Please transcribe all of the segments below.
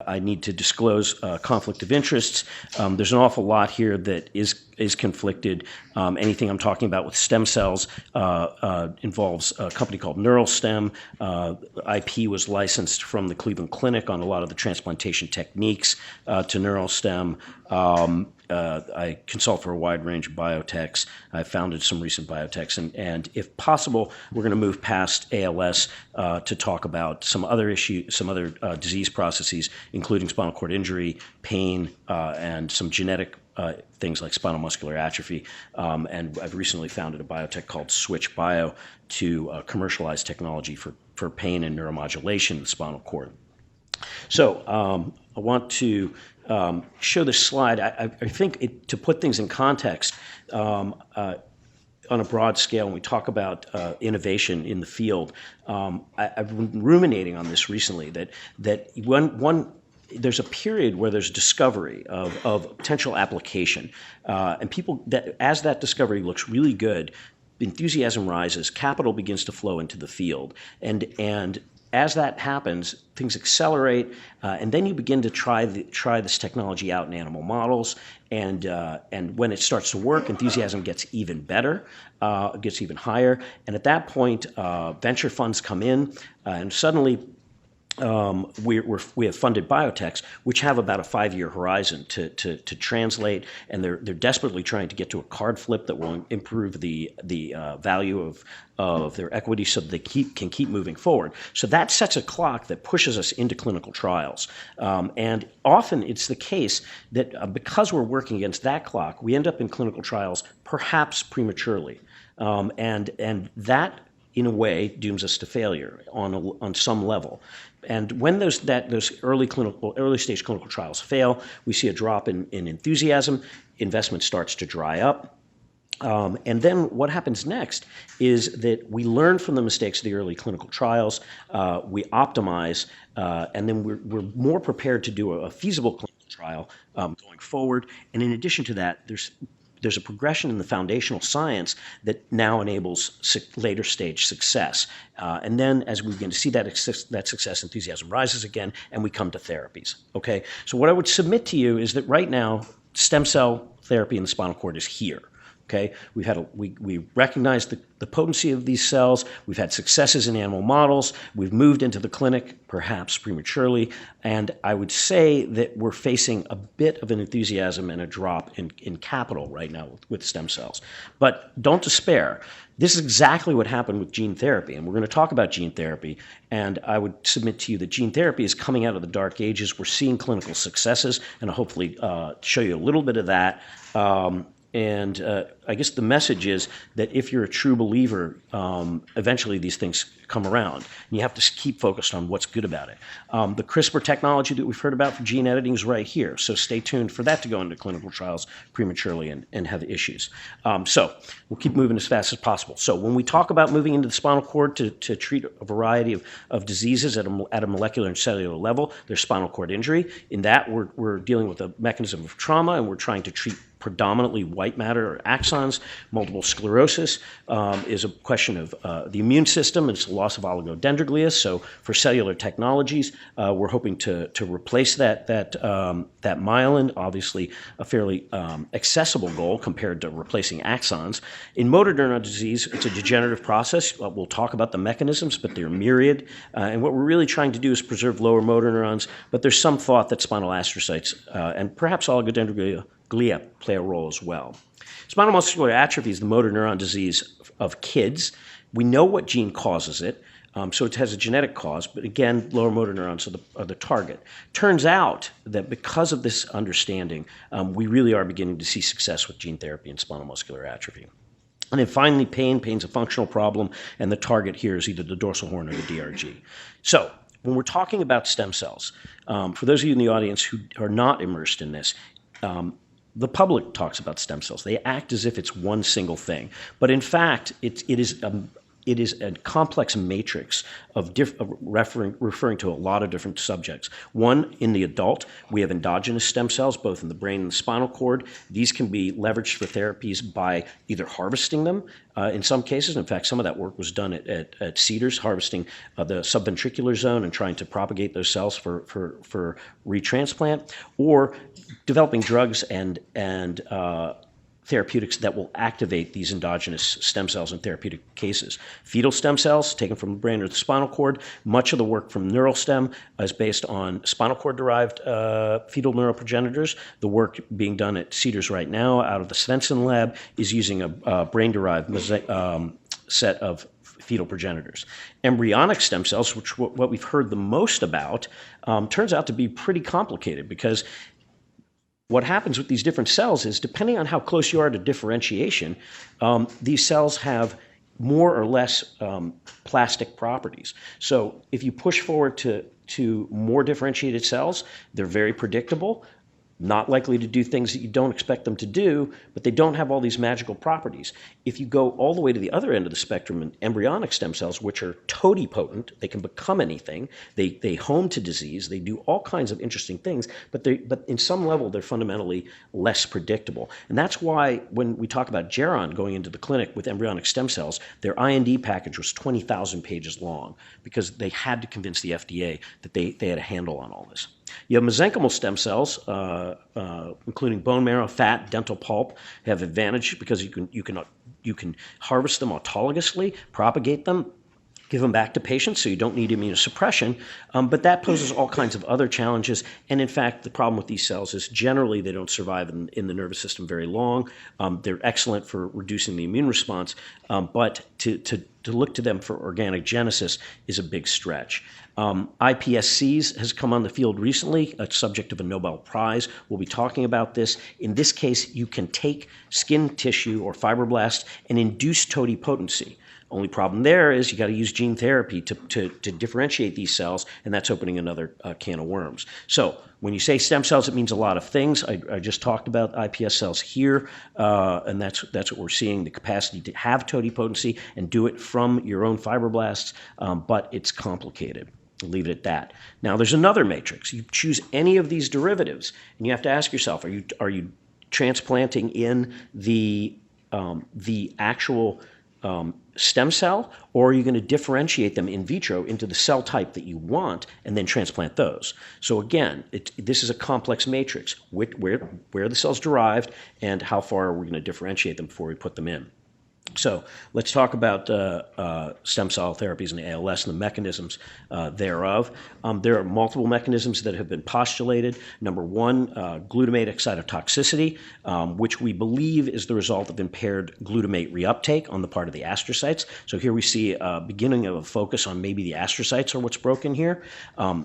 I need to disclose conflict of interests. There's an awful lot here that is conflicted. Anything I'm talking about with stem cells involves a company called Neuralstem. IP was licensed from the Cleveland Clinic on a lot of the transplantation techniques to Neuralstem. I consult for a wide range of biotechs. I founded some recent biotechs, and if possible, we're going to move past ALS to talk about some other disease processes, including spinal cord injury, pain, and some genetic things like spinal muscular atrophy. And I've recently founded a biotech called Switch Bio to commercialize technology for pain and neuromodulation in the spinal cord. So I want to show this slide. I think to put things in context, on a broad scale, when we talk about innovation in the field, I've been ruminating on this recently, that there's a period where there's discovery of potential application, and people, as that discovery looks really good, enthusiasm rises, capital begins to flow into the field, and as that happens, things accelerate, and then you begin to try this technology out in animal models, and when it starts to work, enthusiasm gets even better, gets even higher, and at that point, venture funds come in, and suddenly we have funded biotechs which have about a 5-year horizon to translate, and they're desperately trying to get to a card flip that will improve the value of their equity so that they can keep moving forward. So that sets a clock that pushes us into clinical trials. And often it's the case that because we're working against that clock, we end up in clinical trials perhaps prematurely. And that, in a way, dooms us to failure on some level. And when those early stage clinical trials fail, we see a drop in enthusiasm. Investment starts to dry up. And then what happens next is that we learn from the mistakes of the early clinical trials, we optimize, and then we're more prepared to do a feasible clinical trial going forward. And in addition to that, there's a progression in the foundational science that now enables later stage success. And then as we begin to see that success, enthusiasm rises again, and we come to therapies. Okay? So what I would submit to you is that right now, stem cell therapy in the spinal cord is here. Okay, we recognize the potency of these cells. We've had successes in animal models. We've moved into the clinic, perhaps prematurely, and I would say that we're facing a bit of an enthusiasm and a drop in capital right now with stem cells. But don't despair. This is exactly what happened with gene therapy, and we're going to talk about gene therapy. And I would submit to you that gene therapy is coming out of the dark ages. We're seeing clinical successes, and I'll hopefully show you a little bit of that. And I guess the message is that if you're a true believer, eventually these things come around. And you have to keep focused on what's good about it. The CRISPR technology that we've heard about for gene editing is right here. So stay tuned for that to go into clinical trials prematurely and have issues. So we'll keep moving as fast as possible. So when we talk about moving into the spinal cord to treat a variety of diseases at a molecular and cellular level, there's spinal cord injury. In that, we're dealing with a mechanism of trauma, and we're trying to treat predominantly white matter or axons. Multiple sclerosis is a question of the immune system. It's a loss of oligodendroglias. So for cellular technologies, we're hoping to replace that myelin, obviously a fairly accessible goal compared to replacing axons. In motor neuron disease, it's a degenerative process. We'll talk about the mechanisms, but they're myriad. And what we're really trying to do is preserve lower motor neurons, but there's some thought that spinal astrocytes and perhaps oligodendroglias play a role as well. Spinal muscular atrophy is the motor neuron disease of kids. We know what gene causes it, so it has a genetic cause, but again, lower motor neurons are the target. Turns out that because of this understanding, we really are beginning to see success with gene therapy in spinal muscular atrophy. And then finally, pain's a functional problem, and the target here is either the dorsal horn or the DRG. So when we're talking about stem cells, for those of you in the audience who are not immersed in this, the public talks about stem cells. They act as if it's one single thing. But in fact, it is it is a complex matrix of referring to a lot of different subjects. One, in the adult, we have endogenous stem cells, both in the brain and the spinal cord. These can be leveraged for therapies by either harvesting them in some cases. In fact, some of that work was done at Cedars, harvesting the subventricular zone and trying to propagate those cells for retransplant, or developing drugs and therapeutics that will activate these endogenous stem cells in therapeutic cases. Fetal stem cells taken from the brain or the spinal cord. Much of the work from neural stem is based on spinal cord-derived fetal neuroprogenitors. The work being done at Cedars right now out of the Svensson lab is using a brain-derived set of fetal progenitors. Embryonic stem cells, which what we've heard the most about, turns out to be pretty complicated, because what happens with these different cells is, depending on how close you are to differentiation, these cells have more or less plastic properties. So if you push forward to more differentiated cells, they're very predictable, not likely to do things that you don't expect them to do, but they don't have all these magical properties. If you go all the way to the other end of the spectrum in embryonic stem cells, which are totipotent, they can become anything, they home to disease, they do all kinds of interesting things, but in some level they're fundamentally less predictable. And that's why when we talk about Geron going into the clinic with embryonic stem cells, their IND package was 20,000 pages long, because they had to convince the FDA that they had a handle on all this. You have mesenchymal stem cells, including bone marrow, fat, dental pulp, have advantage because you can harvest them autologously, propagate them, give them back to patients, so you don't need immunosuppression. But that poses all kinds of other challenges. And in fact, the problem with these cells is generally they don't survive in the nervous system very long. They're excellent for reducing the immune response, but to look to them for organic genesis is a big stretch. iPSCs has come on the field recently, a subject of a Nobel Prize. We'll be talking about this. In this case, you can take skin tissue or fibroblasts and induce totipotency. Only problem there is you got to use gene therapy to differentiate these cells, and that's opening another can of worms. So when you say stem cells, it means a lot of things. I just talked about iPS cells here, and that's what we're seeing, the capacity to have totipotency and do it from your own fibroblasts, but it's complicated. I'll leave it at that. Now, there's another matrix. You choose any of these derivatives, and you have to ask yourself, are you transplanting in the actual stem cell, or are you going to differentiate them in vitro into the cell type that you want and then transplant those? So again, this is a complex matrix. Where are the cells derived, and how far are we going to differentiate them before we put them in? So let's talk about stem cell therapies and ALS and the mechanisms thereof. There are multiple mechanisms that have been postulated. Number one, glutamate excitotoxicity, which we believe is the result of impaired glutamate reuptake on the part of the astrocytes. So here we see a beginning of a focus on maybe the astrocytes are what's broken here.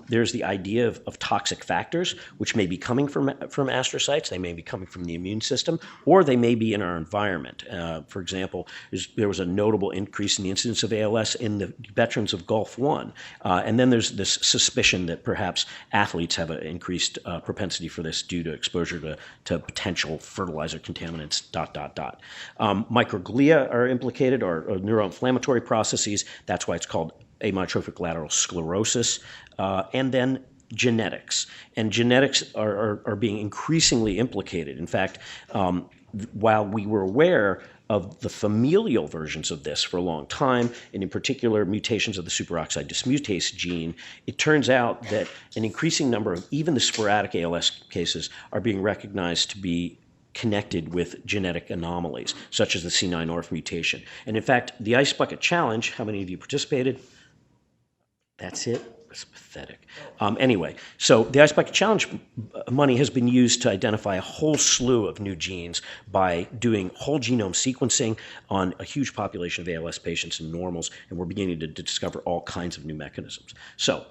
There's the idea of toxic factors, which may be coming from astrocytes. They may be coming from the immune system, or they may be in our environment. For example, there was a notable increase in the incidence of ALS in the veterans of Gulf War. And then there's this suspicion that perhaps athletes have an increased propensity for this due to exposure to potential fertilizer contaminants, ... Microglia are implicated, or neuroinflammatory processes. That's why it's called amyotrophic lateral sclerosis. And then genetics. And genetics are being increasingly implicated. In fact, while we were aware of the familial versions of this for a long time, and in particular mutations of the superoxide dismutase gene, it turns out that an increasing number of even the sporadic ALS cases are being recognized to be connected with genetic anomalies, such as the C9orf mutation. And in fact, the Ice Bucket Challenge, how many of you participated? That's it? It's pathetic. Anyway, so the Ice Bucket Challenge money has been used to identify a whole slew of new genes by doing whole genome sequencing on a huge population of ALS patients and normals, and we're beginning to discover all kinds of new mechanisms. So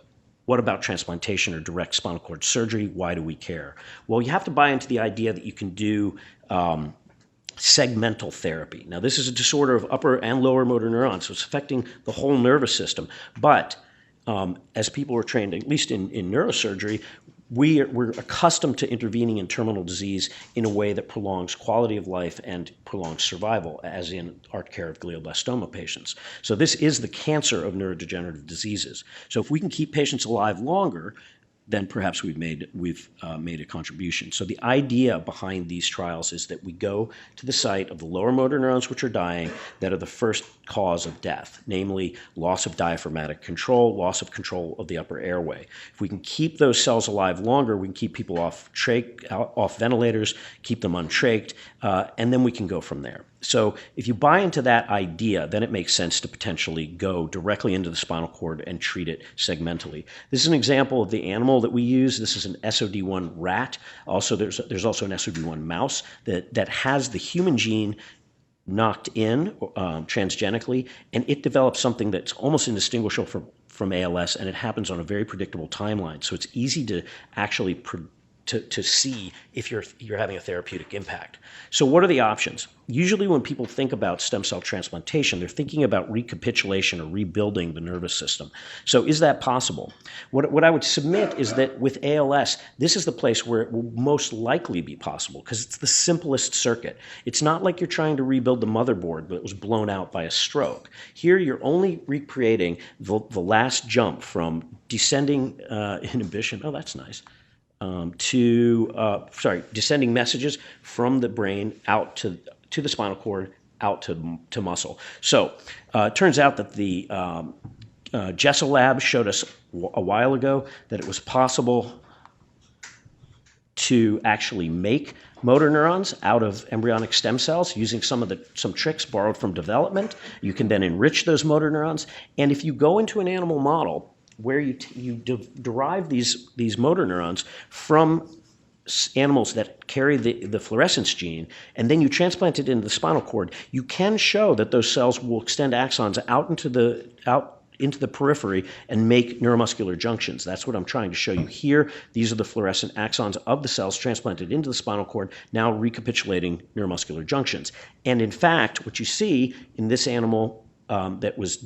what about transplantation or direct spinal cord surgery? Why do we care? Well, you have to buy into the idea that you can do segmental therapy. Now, this is a disorder of upper and lower motor neurons, so it's affecting the whole nervous system. But as people are trained, at least in neurosurgery, we're accustomed to intervening in terminal disease in a way that prolongs quality of life and prolongs survival, as in our care of glioblastoma patients. So this is the cancer of neurodegenerative diseases. So if we can keep patients alive longer, then perhaps we've made a contribution. So the idea behind these trials is that we go to the site of the lower motor neurons which are dying that are the first cause of death, namely loss of diaphragmatic control, loss of control of the upper airway. If we can keep those cells alive longer, we can keep people off ventilators, keep them untrached, and then we can go from there. So if you buy into that idea, then it makes sense to potentially go directly into the spinal cord and treat it segmentally. This is an example of the animal that we use. This is an SOD1 rat. Also, there's also an SOD1 mouse that has the human gene knocked in transgenically, and it develops something that's almost indistinguishable from ALS, and it happens on a very predictable timeline. So it's easy to actually to see if you're having a therapeutic impact. So what are the options? Usually when people think about stem cell transplantation, they're thinking about recapitulation or rebuilding the nervous system. So is that possible? What I would submit is that with ALS, this is the place where it will most likely be possible because it's the simplest circuit. It's not like you're trying to rebuild the motherboard that was blown out by a stroke. Here you're only recreating the last jump from descending inhibition. Oh, that's nice. Descending messages from the brain out to the spinal cord, out to muscle. So it turns out that the Jessel lab showed us a while ago that it was possible to actually make motor neurons out of embryonic stem cells using some tricks borrowed from development. You can then enrich those motor neurons. And if you go into an animal model where you derive these motor neurons from animals that carry the fluorescence gene, and then you transplant it into the spinal cord, you can show that those cells will extend axons out into the periphery and make neuromuscular junctions. That's what I'm trying to show you here. These are the fluorescent axons of the cells transplanted into the spinal cord, now recapitulating neuromuscular junctions. And in fact, what you see in this animal that was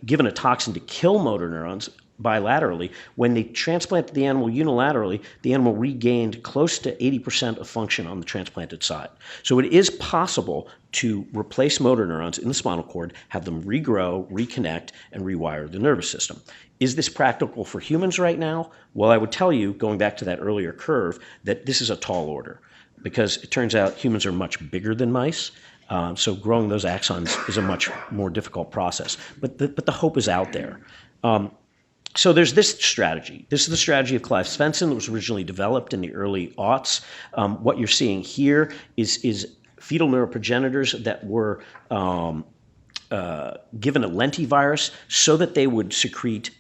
given a toxin to kill motor neurons bilaterally, when they transplanted the animal unilaterally, the animal regained close to 80% of function on the transplanted side. So it is possible to replace motor neurons in the spinal cord, have them regrow, reconnect, and rewire the nervous system. Is this practical for humans right now? Well, I would tell you, going back to that earlier curve, that this is a tall order because it turns out humans are much bigger than mice. So growing those axons is a much more difficult process. But the hope is out there. So there's this strategy. This is the strategy of Clive Svensson that was originally developed in the early aughts. What you're seeing here is fetal neuroprogenitors that were given a lentivirus so that they would secrete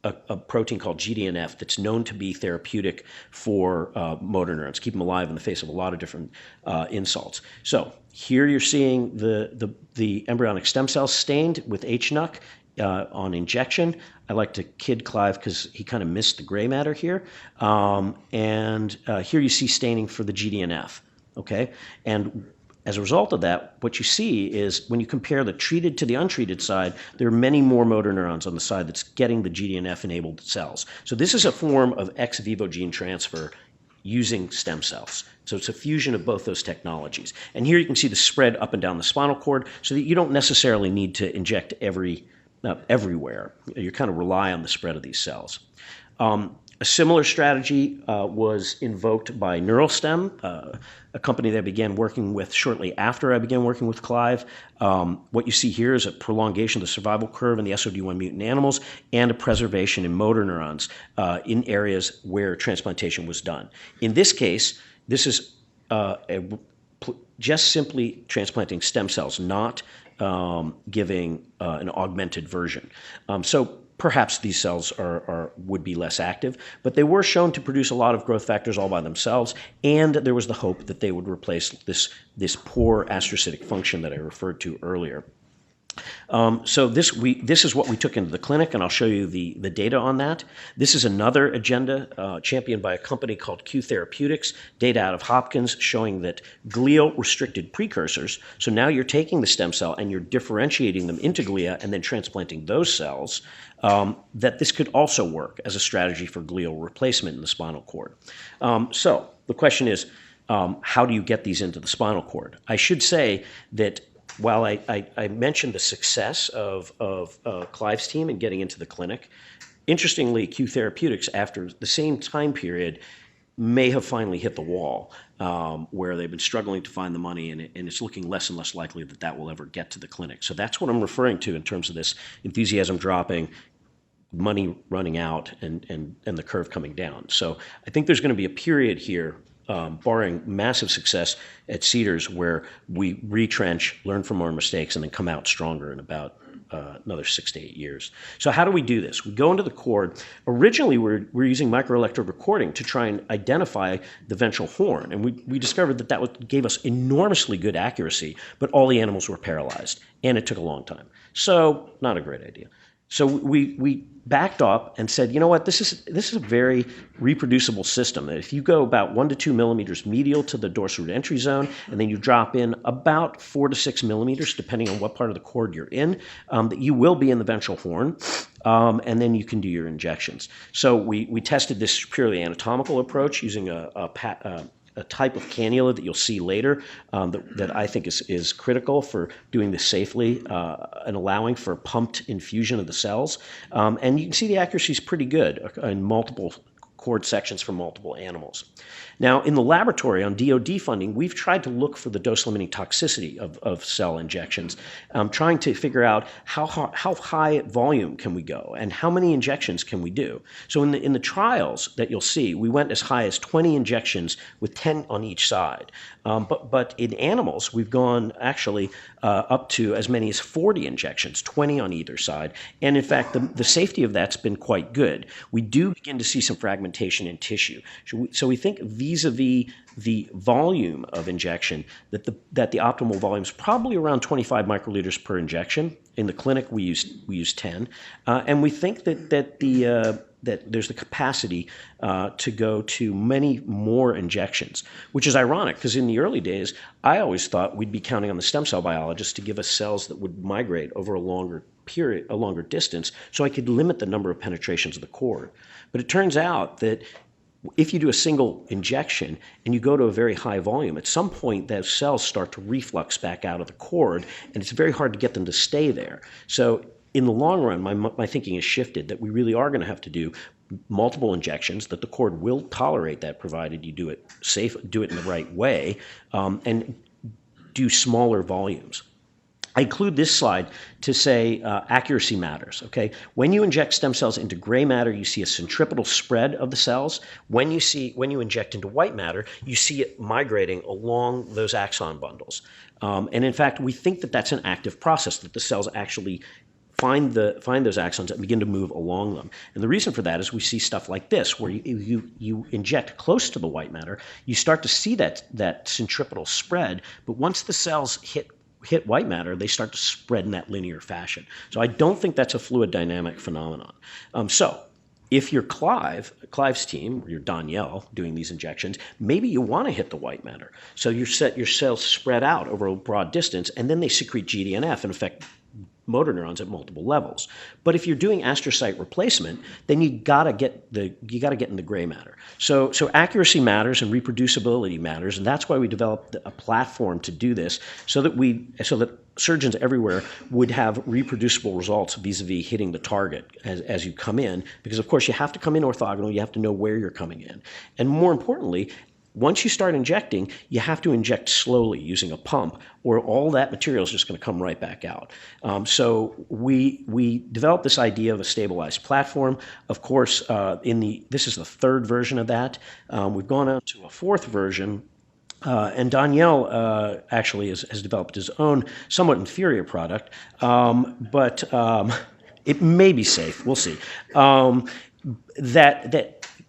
a protein called GDNF that's known to be therapeutic for motor neurons, keep them alive in the face of a lot of different insults. So here you're seeing the embryonic stem cells stained with HNUC on injection. I like to kid Clive because he kind of missed the gray matter here. And here you see staining for the GDNF, okay? And as a result of that, what you see is when you compare the treated to the untreated side, there are many more motor neurons on the side that's getting the GDNF-enabled cells. So this is a form of ex vivo gene transfer using stem cells. So it's a fusion of both those technologies. And here you can see the spread up and down the spinal cord so that you don't necessarily need to inject everywhere. You kind of rely on the spread of these cells. A similar strategy was invoked by Neuralstem, a company that I began working with shortly after I began working with Clive. What you see here is a prolongation of the survival curve in the SOD1 mutant animals and a preservation in motor neurons in areas where transplantation was done. In this case, this is just simply transplanting stem cells, not giving an augmented version. So perhaps these cells would be less active, but they were shown to produce a lot of growth factors all by themselves, and there was the hope that they would replace this poor astrocytic function that I referred to earlier. So this is what we took into the clinic, and I'll show you the data on that. This is another agenda championed by a company called Q Therapeutics, data out of Hopkins showing that glial-restricted precursors, so now you're taking the stem cell and you're differentiating them into glia and then transplanting those cells, that this could also work as a strategy for glial replacement in the spinal cord. So the question is, how do you get these into the spinal cord? I should say that while I mentioned the success of Clive's team in getting into the clinic, interestingly, Q Therapeutics, after the same time period, may have finally hit the wall, where they've been struggling to find the money, and it's looking less and less likely that that will ever get to the clinic. So that's what I'm referring to in terms of this enthusiasm dropping, money running out, and the curve coming down. So I think there's going to be a period here, barring massive success at Cedars, where we retrench, learn from our mistakes, and then come out stronger in about another 6 to 8 years. So how do we do this? We go into the cord. Originally, we're using microelectrode recording to try and identify the ventral horn, and we discovered that gave us enormously good accuracy, but all the animals were paralyzed, and it took a long time. So not a great idea. So we backed up and said, you know what, this is a very reproducible system. That if you go about 1 to 2 millimeters medial to the dorsal root entry zone, and then you drop in about 4 to 6 millimeters, depending on what part of the cord you're in, that you will be in the ventral horn, and then you can do your injections. So we tested this purely anatomical approach using a type of cannula that you'll see later, that I think is critical for doing this safely and allowing for pumped infusion of the cells. And you can see the accuracy is pretty good in multiple cord sections from multiple animals. Now, in the laboratory on DoD funding, we've tried to look for the dose-limiting toxicity of cell injections, trying to figure out how high volume can we go and how many injections can we do. So in the trials that you'll see, we went as high as 20 injections with 10 on each side. But in animals, we've gone actually up to as many as 40 injections, 20 on either side. And in fact, the safety of that's been quite good. We do begin to see some fragmentation in tissue. So we think vis-a-vis the volume of injection, that the optimal volume is probably around 25 microliters per injection. In the clinic, we use 10. And we think that there's the capacity to go to many more injections, which is ironic because in the early days, I always thought we'd be counting on the stem cell biologists to give us cells that would migrate over a longer period, a longer distance, so I could limit the number of penetrations of the cord. But it turns out that if you do a single injection and you go to a very high volume, at some point those cells start to reflux back out of the cord, and it's very hard to get them to stay there. So in the long run, my thinking has shifted that we really are going to have to do multiple injections, that the cord will tolerate that provided you do it safe, do it in the right way, and do smaller volumes. I include this slide to say accuracy matters, okay? When you inject stem cells into gray matter, you see a centripetal spread of the cells. When you inject into white matter, you see it migrating along those axon bundles. And in fact, we think that that's an active process, that the cells actually find those axons and begin to move along them. And the reason for that is we see stuff like this, where you inject close to the white matter, you start to see that centripetal spread, but once the cells hit white matter, they start to spread in that linear fashion. So I don't think that's a fluid dynamic phenomenon. So if you're Clive's team, or you're Danielle doing these injections, maybe you want to hit the white matter. So you set your cells spread out over a broad distance, and then they secrete GDNF and affect motor neurons at multiple levels. But if you're doing astrocyte replacement, then you gotta get in the gray matter. So accuracy matters and reproducibility matters, and that's why we developed a platform to do this, so that surgeons everywhere would have reproducible results vis-a-vis hitting the target as you come in, because of course you have to come in orthogonal, you have to know where you're coming in. And more importantly, once you start injecting, you have to inject slowly using a pump, or all that material is just going to come right back out. So we developed this idea of a stabilized platform. Of course, this is the third version of that. We've gone on to a fourth version. And Danielle actually has developed his own somewhat inferior product, but it may be safe. We'll see.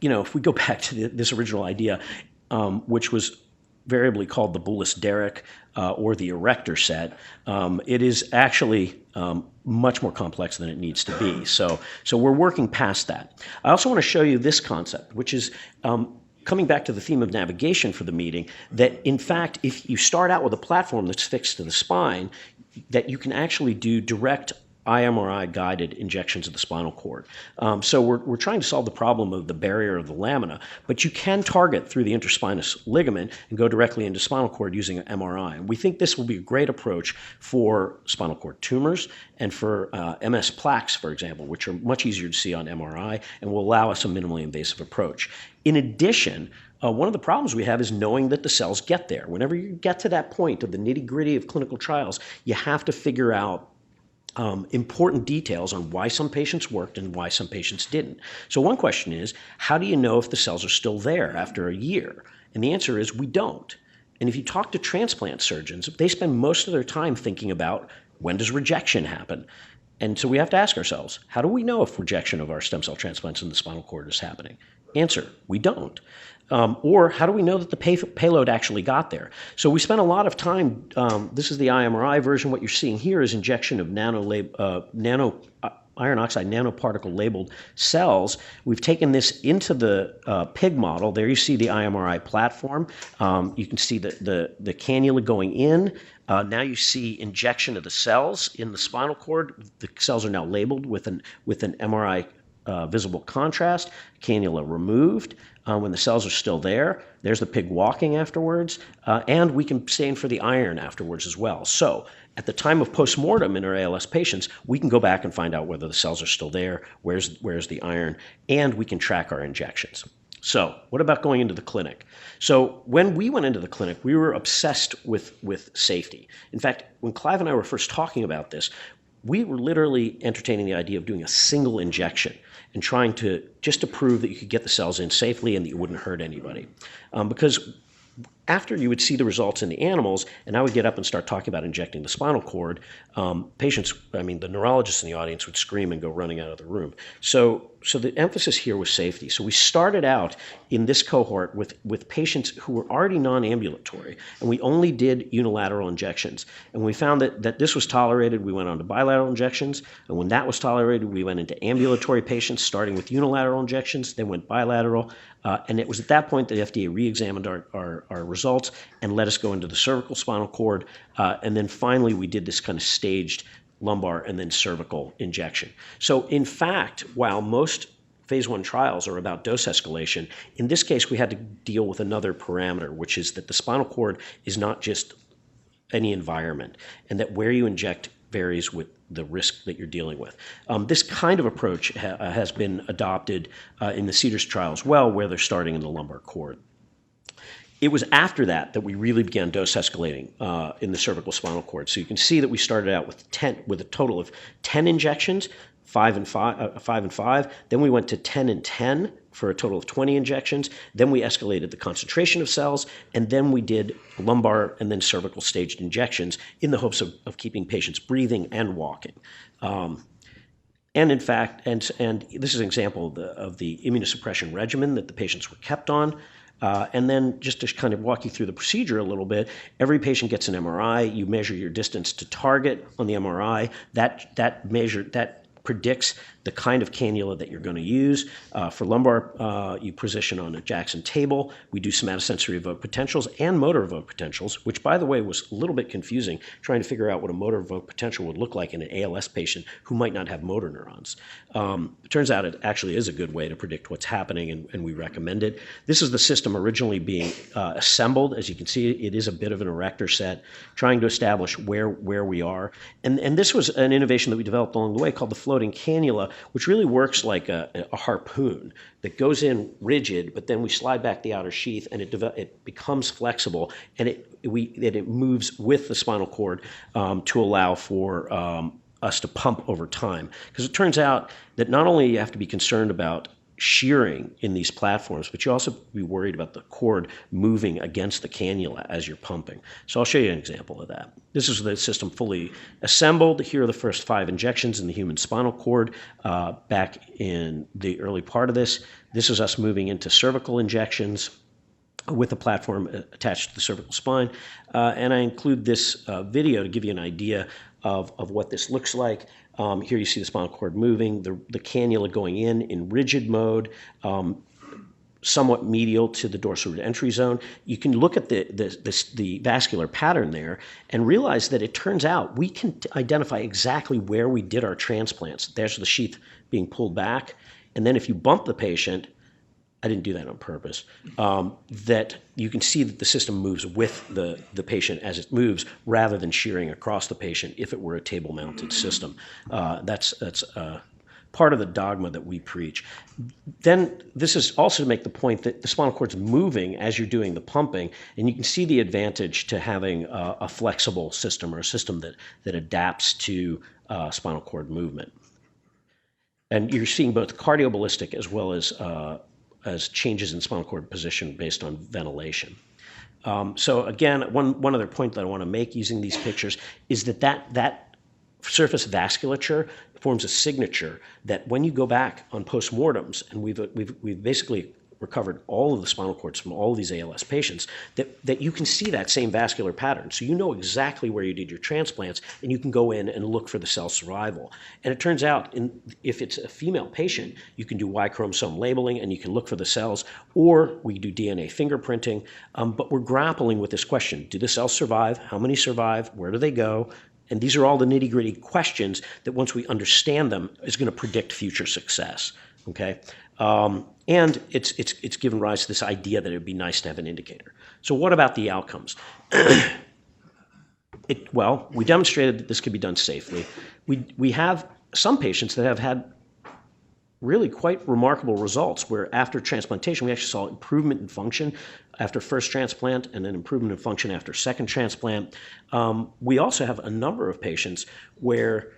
If we go back to this original idea, which was variably called the Boulis Derrick or the erector set. It is actually much more complex than it needs to be. So we're working past that. I also want to show you this concept, which is coming back to the theme of navigation for the meeting, that in fact, if you start out with a platform that's fixed to the spine, that you can actually do direct IMRI-guided injections of the spinal cord. So we're trying to solve the problem of the barrier of the lamina, but you can target through the interspinous ligament and go directly into spinal cord using an MRI. And we think this will be a great approach for spinal cord tumors and for MS plaques, for example, which are much easier to see on MRI and will allow us a minimally invasive approach. In addition, one of the problems we have is knowing that the cells get there. Whenever you get to that point of the nitty-gritty of clinical trials, you have to figure out important details on why some patients worked and why some patients didn't. So one question is, how do you know if the cells are still there after a year? And the answer is we don't. And if you talk to transplant surgeons, they spend most of their time thinking about when does rejection happen? And so we have to ask ourselves, how do we know if rejection of our stem cell transplants in the spinal cord is happening? Answer, we don't. Or how do we know that the payload actually got there? So we spent a lot of time, this is the IMRI version. What you're seeing here is injection of iron oxide nanoparticle labeled cells. We've taken this into the pig model. There you see the IMRI platform. You can see the cannula going in. Now you see injection of the cells in the spinal cord. The cells are now labeled with an MRI visible contrast, cannula removed. When the cells are still there, there's the pig walking afterwards, and we can stain for the iron afterwards as well. So at the time of postmortem in our ALS patients, we can go back and find out whether the cells are still there, where's the iron, and we can track our injections. So what about going into the clinic? So when we went into the clinic, we were obsessed with safety. In fact, when Clive and I were first talking about this, we were literally entertaining the idea of doing a single injection and trying to prove that you could get the cells in safely and that you wouldn't hurt anybody. Because after you would see the results in the animals, and I would get up and start talking about injecting the spinal cord, the neurologists in the audience would scream and go running out of the room. So the emphasis here was safety. So we started out in this cohort with patients who were already non-ambulatory, and we only did unilateral injections. And we found that this was tolerated. We went on to bilateral injections, and when that was tolerated, we went into ambulatory patients, starting with unilateral injections, then went bilateral. And it was at that point that the FDA re-examined our results and let us go into the cervical spinal cord. And then finally, we did this kind of staged lumbar and then cervical injection. So in fact, while most phase 1 trials are about dose escalation, in this case, we had to deal with another parameter, which is that the spinal cord is not just any environment, and that where you inject varies with the risk that you're dealing with. This kind of approach has been adopted in the CEDARS trial as well, where they're starting in the lumbar cord. It was after that we really began dose escalating in the cervical spinal cord. So you can see that we started out with a total of 10 injections, 5 and 5. Then we went to 10 and 10 for a total of 20 injections. Then we escalated the concentration of cells, and then we did lumbar and then cervical staged injections in the hopes of keeping patients breathing and walking. And in fact, and this is an example of the immunosuppression regimen that the patients were kept on. And then just to kind of walk you through the procedure a little bit, every patient gets an MRI. You measure your distance to target on the MRI. That predicts the kind of cannula that you're going to use. For lumbar, you position on a Jackson table. We do somatosensory evoked potentials and motor evoked potentials, which, by the way, was a little bit confusing, trying to figure out what a motor evoked potential would look like in an ALS patient who might not have motor neurons. It turns out it actually is a good way to predict what's happening, and we recommend it. This is the system originally being assembled. As you can see, it is a bit of an erector set, trying to establish where we are. And this was an innovation that we developed along the way called the floating cannula, which really works like a harpoon that goes in rigid, but then we slide back the outer sheath and it becomes flexible, and it moves with the spinal cord to allow for us to pump over time. Because it turns out that not only you have to be concerned about shearing in these platforms, but you also be worried about the cord moving against the cannula as you're pumping. So I'll show you an example of that. This is the system fully assembled. Here are the first 5 injections in the human spinal cord back in the early part of this. This is us moving into cervical injections. with a platform attached to the cervical spine. And I include this video to give you an idea of what this looks like. Here you see the spinal cord moving, the cannula going in rigid mode, somewhat medial to the dorsal root entry zone. You can look at the vascular pattern there and realize that it turns out we can identify exactly where we did our transplants. There's the sheath being pulled back. And then if you bump the patient, I didn't do that on purpose, that you can see that the system moves with the patient as it moves rather than shearing across the patient if it were a table-mounted system. That's part of the dogma that we preach. Then this is also to make the point that the spinal cord's moving as you're doing the pumping, and you can see the advantage to having a flexible system or a system that adapts to spinal cord movement. And you're seeing both cardioballistic as well as changes in spinal cord position based on ventilation. So again, one other point that I want to make using these pictures is that surface vasculature forms a signature that when you go back on postmortems, and we've basically recovered all of the spinal cords from all of these ALS patients, that you can see that same vascular pattern. So you know exactly where you did your transplants, and you can go in and look for the cell survival. And it turns out, if it's a female patient, you can do Y chromosome labeling, and you can look for the cells, or we do DNA fingerprinting. But we're grappling with this question: do the cells survive? How many survive? Where do they go? And these are all the nitty-gritty questions that, once we understand them, is going to predict future success. Okay, and it's given rise to this idea that it would be nice to have an indicator. So what about the outcomes? Well, we demonstrated that this could be done safely. We have some patients that have had really quite remarkable results, where after transplantation we actually saw improvement in function after first transplant and then improvement in function after second transplant. We also have a number of patients where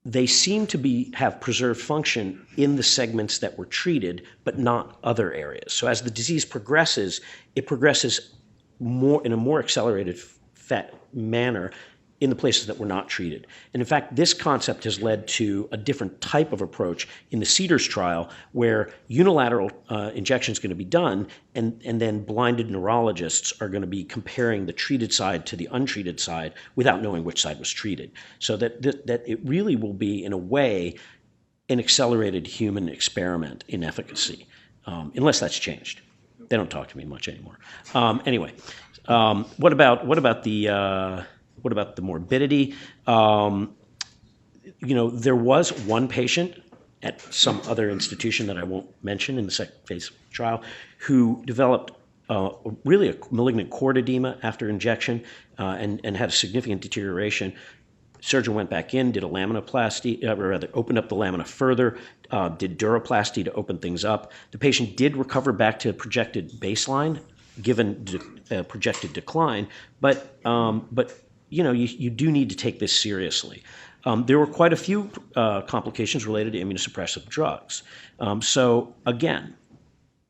they seem to have preserved function in the segments that were treated, but not other areas. So as the disease progresses, it progresses in a more accelerated manner in the places that were not treated. And in fact, this concept has led to a different type of approach in the CEDARS trial, where unilateral injection is going to be done, and then blinded neurologists are going to be comparing the treated side to the untreated side without knowing which side was treated. So that it really will be, in a way, an accelerated human experiment in efficacy, unless that's changed. They don't talk to me much anymore. Anyway, what about the morbidity? There was one patient at some other institution that I won't mention in the second phase trial who developed really a malignant cord edema after injection and had a significant deterioration. Surgeon went back in, did a laminoplasty, or rather opened up the lamina further, did duroplasty to open things up. The patient did recover back to projected baseline, given projected decline, but you do need to take this seriously. There were quite a few complications related to immunosuppressive drugs. So again,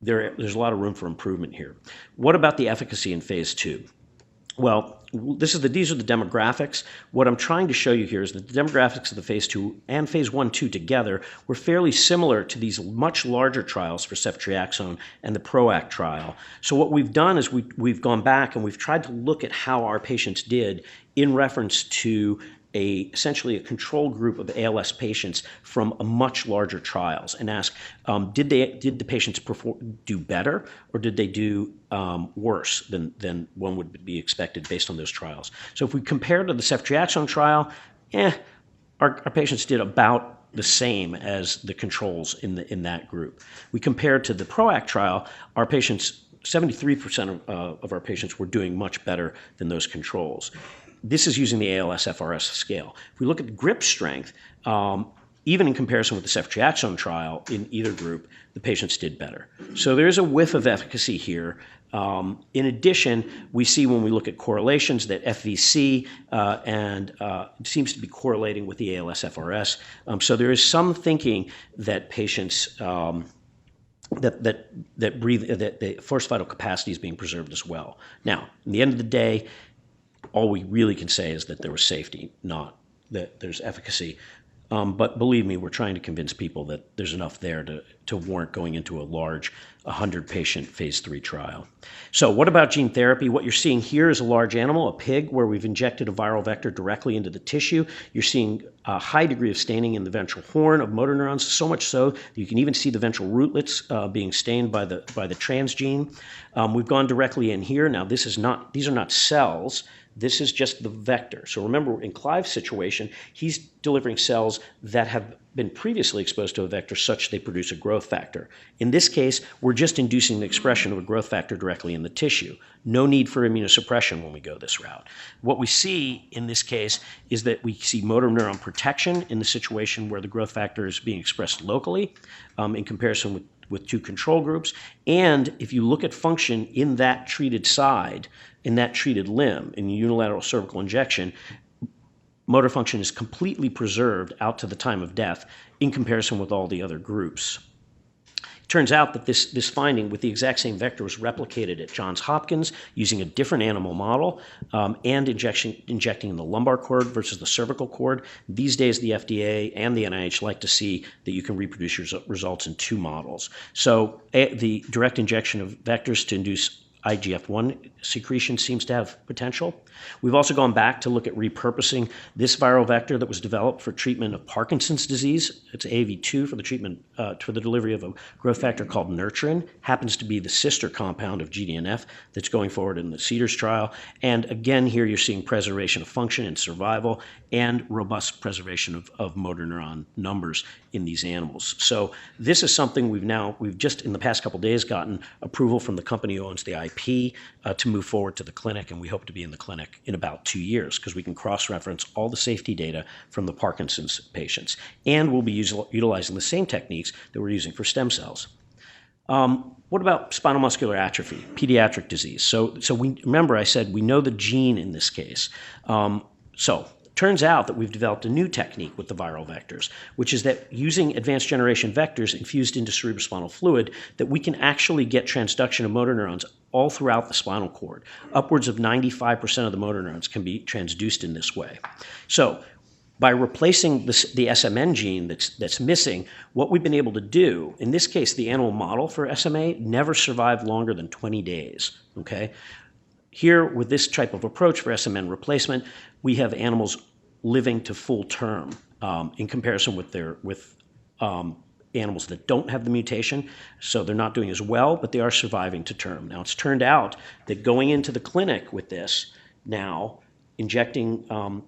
there's a lot of room for improvement here. What about the efficacy in phase 2? Well, these are the demographics. What I'm trying to show you here is that the demographics of the phase 2 and phase 1/2 together were fairly similar to these much larger trials for ceftriaxone and the PROACT trial. So what we've done is we've gone back and we've tried to look at how our patients did in reference to essentially a control group of ALS patients from a much larger trials, and ask, did the patients do better, or did they do worse than one would be expected based on those trials? So if we compare to the ceftriaxone trial, our patients did about the same as the controls in that group. We compared to the PROACT trial, our patients, 73% of our patients were doing much better than those controls. This is using the ALS-FRS scale. If we look at the grip strength, even in comparison with the ceftriaxone trial in either group, the patients did better. So there is a whiff of efficacy here. In addition, we see when we look at correlations that FVC seems to be correlating with the ALS-FRS. So there is some thinking that patients that the forced vital capacity is being preserved as well. Now, in the end of the day, all we really can say is that there was safety, not that there's efficacy. But believe me, we're trying to convince people that there's enough there to warrant going into a large 100-patient phase 3 trial. So what about gene therapy? What you're seeing here is a large animal, a pig, where we've injected a viral vector directly into the tissue. You're seeing a high degree of staining in the ventral horn of motor neurons, so much so that you can even see the ventral rootlets being stained by the transgene. We've gone directly in here. Now, these are not cells. This is just the vector. So remember, in Clive's situation, he's delivering cells that have been previously exposed to a vector such they produce a growth factor. In this case, we're just inducing the expression of a growth factor directly in the tissue. No need for immunosuppression when we go this route. What we see in this case is that we see motor neuron protection in the situation where the growth factor is being expressed locally in comparison with two control groups. And if you look at function in that treated side, in that treated limb, in unilateral cervical injection, motor function is completely preserved out to the time of death in comparison with all the other groups. It turns out that this finding with the exact same vector was replicated at Johns Hopkins using a different animal model and injecting in the lumbar cord versus the cervical cord. These days, the FDA and the NIH like to see that you can reproduce your results in two models. So the direct injection of vectors to induce IGF-1 secretion seems to have potential. We've also gone back to look at repurposing this viral vector that was developed for treatment of Parkinson's disease. It's AAV2 for the treatment, for the delivery of a growth factor called nurturin. Happens to be the sister compound of GDNF that's going forward in the CEDARS trial. And again, here you're seeing preservation of function and survival and robust preservation of motor neuron numbers in these animals. So this is something we've just in the past couple days gotten approval from the company who owns the IP to move forward to the clinic, and we hope to be in the clinic in about 2 years because we can cross-reference all the safety data from the Parkinson's patients. And we'll be utilizing the same techniques that we're using for stem cells. What about spinal muscular atrophy, pediatric disease? So we remember I said we know the gene in this case. Turns out that we've developed a new technique with the viral vectors, which is that using advanced generation vectors infused into cerebrospinal fluid, that we can actually get transduction of motor neurons all throughout the spinal cord. Upwards of 95% of the motor neurons can be transduced in this way. So by replacing the SMN gene that's missing, what we've been able to do, in this case, the animal model for SMA never survived longer than 20 days, okay? Here, with this type of approach for SMN replacement, we have animals living to full term in comparison with animals that don't have the mutation. So they're not doing as well, but they are surviving to term. Now, it's turned out that going into the clinic with this now, injecting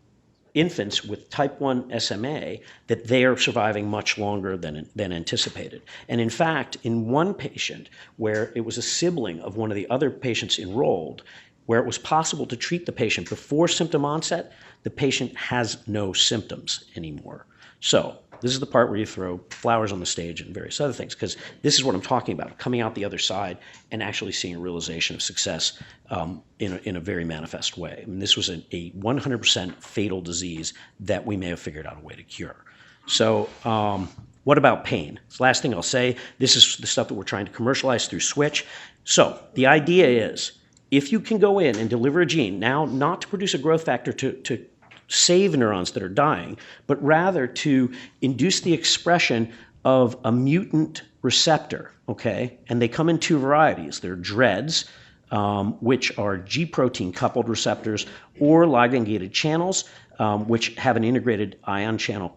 infants with type 1 SMA, that they are surviving much longer than anticipated. And in fact, in one patient where it was a sibling of one of the other patients enrolled, where it was possible to treat the patient before symptom onset, the patient has no symptoms anymore. So this is the part where you throw flowers on the stage and various other things, because this is what I'm talking about, coming out the other side and actually seeing a realization of success in a very manifest way. I mean, this was a 100% fatal disease that we may have figured out a way to cure. So what about pain? It's the last thing I'll say. This is the stuff that we're trying to commercialize through Switch. So the idea is, if you can go in and deliver a gene, now not to produce a growth factor to save neurons that are dying, but rather to induce the expression of a mutant receptor, okay? And they come in two varieties. They're DREADs, which are G protein coupled receptors, or ligand-gated channels, which have an integrated ion channel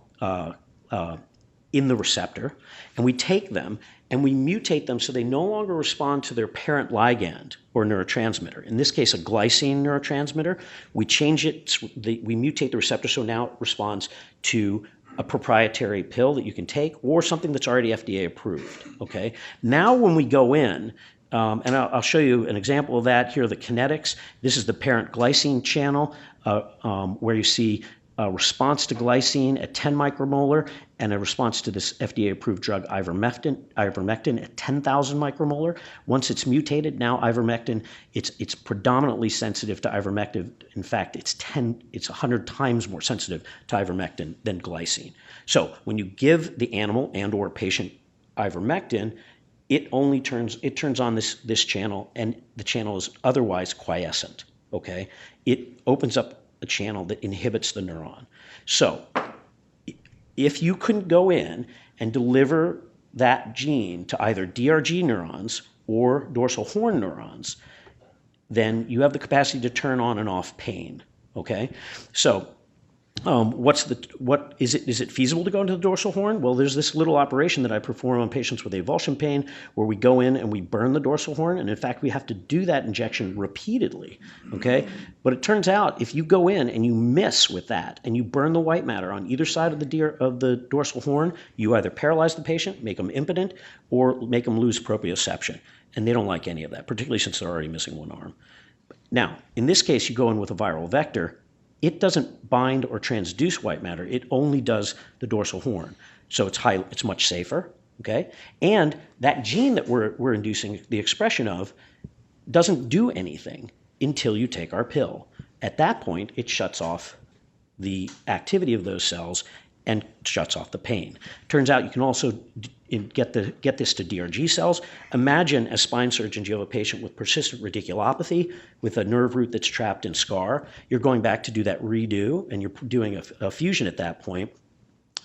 in the receptor. And we take them and we mutate them so they no longer respond to their parent ligand or neurotransmitter. In this case, a glycine neurotransmitter. We change it, we mutate the receptor so now it responds to a proprietary pill that you can take or something that's already FDA approved, okay? Now when we go in, and I'll show you an example of that. Here are the kinetics. This is the parent glycine channel where you see a response to glycine at 10 micromolar and a response to this FDA-approved drug Ivermectin at 10,000 micromolar. Once it's mutated, now Ivermectin, it's predominantly sensitive to Ivermectin. In fact, it's 100 times more sensitive to Ivermectin than glycine. So when you give the animal and or patient Ivermectin, it turns on this channel, and the channel is otherwise quiescent, okay? It opens up a channel that inhibits the neuron. So if you couldn't go in and deliver that gene to either DRG neurons or dorsal horn neurons, then you have the capacity to turn on and off pain, okay? So is it feasible to go into the dorsal horn? Well, there's this little operation that I perform on patients with avulsion pain where we go in and we burn the dorsal horn, and in fact, we have to do that injection repeatedly, okay? But it turns out if you go in and you miss with that and you burn the white matter on either side of the dorsal horn, you either paralyze the patient, make them impotent, or make them lose proprioception, and they don't like any of that, particularly since they're already missing one arm. Now, in this case, you go in with a viral vector. It doesn't bind or transduce white matter. It only does the dorsal horn. So it's much safer, okay? And that gene that we're inducing the expression of doesn't do anything until you take our pill. At that point, it shuts off the activity of those cells and shuts off the pain. Turns out you can also get this to DRG cells. Imagine, as spine surgeons, you have a patient with persistent radiculopathy with a nerve root that's trapped in scar. You're going back to do that redo, and you're doing a fusion at that point,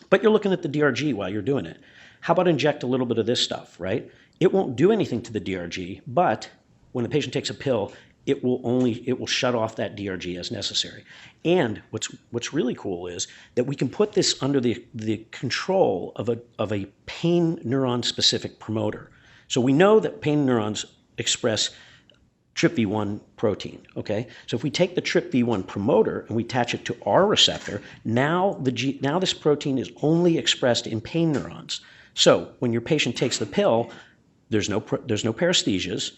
but you're looking at the DRG while you're doing it. How about inject a little bit of this stuff, right? It won't do anything to the DRG, but when the patient takes a pill, it will shut off that DRG as necessary. And what's really cool is that we can put this under the control of a pain neuron specific promoter. So we know that pain neurons express TRPV1 protein, okay? So if we take the TRPV1 promoter and we attach it to our receptor, now this protein is only expressed in pain neurons. So when your patient takes the pill, there's no paresthesias.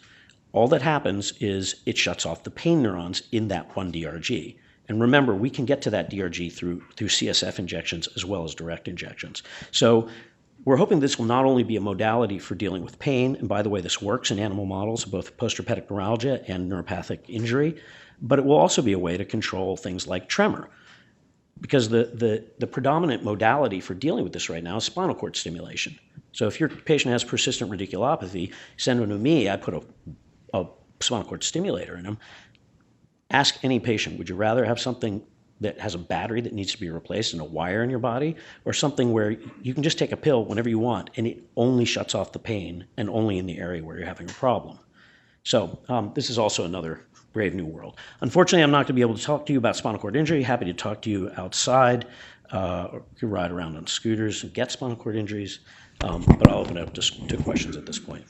All that happens is it shuts off the pain neurons in that one DRG. And remember, we can get to that DRG through CSF injections as well as direct injections. So we're hoping this will not only be a modality for dealing with pain, and by the way, this works in animal models of both postherpetic neuralgia and neuropathic injury, but it will also be a way to control things like tremor. Because the predominant modality for dealing with this right now is spinal cord stimulation. So if your patient has persistent radiculopathy, send them to me, I put a spinal cord stimulator in them. Ask any patient, would you rather have something that has a battery that needs to be replaced and a wire in your body, or something where you can just take a pill whenever you want and it only shuts off the pain and only in the area where you're having a problem? So this is also another brave new world. Unfortunately, I'm not going to be able to talk to you about spinal cord injury. Happy to talk to you outside, or you can ride around on scooters and get spinal cord injuries, but I'll open it up to questions at this point.